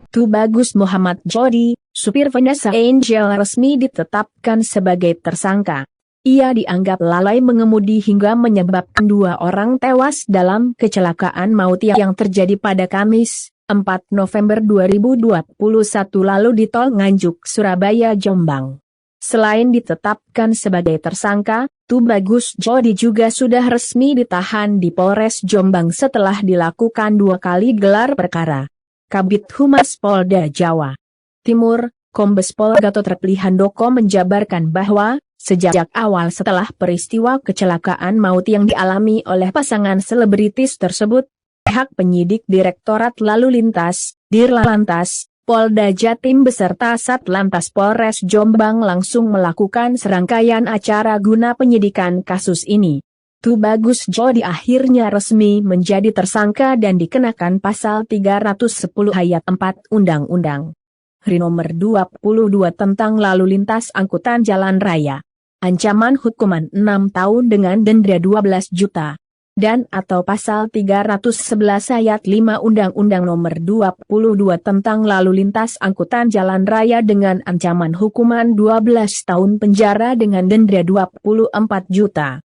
Tubagus Muhammad Jody, supir Vanessa Angel resmi ditetapkan sebagai tersangka. Ia dianggap lalai mengemudi hingga menyebabkan 2 orang tewas dalam kecelakaan maut yang terjadi pada Kamis, 4 November 2021 lalu di Tol Nganjuk, Surabaya, Jombang. Selain ditetapkan sebagai tersangka, Tubagus Jody juga sudah resmi ditahan di Polres Jombang setelah dilakukan 2 kali gelar perkara. Kabid Humas Polda Jawa Timur, Kombes Pol Gatot Reply Handoko menjabarkan bahwa, sejak awal setelah peristiwa kecelakaan maut yang dialami oleh pasangan selebritis tersebut, pihak penyidik Direktorat Lalu Lintas, Dirlantas, Polda Jatim beserta Satlantas Polres Jombang langsung melakukan serangkaian acara guna penyidikan kasus ini. Tubagus Jody akhirnya resmi menjadi tersangka dan dikenakan pasal 310 ayat 4 Undang-Undang RI Nomor 22 tentang Lalu Lintas Angkutan Jalan Raya. Ancaman hukuman 6 tahun dengan denda 12 juta. Dan atau pasal 311 ayat 5 Undang-Undang Nomor 22 tentang Lalu Lintas Angkutan Jalan Raya dengan ancaman hukuman 12 tahun penjara dengan denda 24 juta.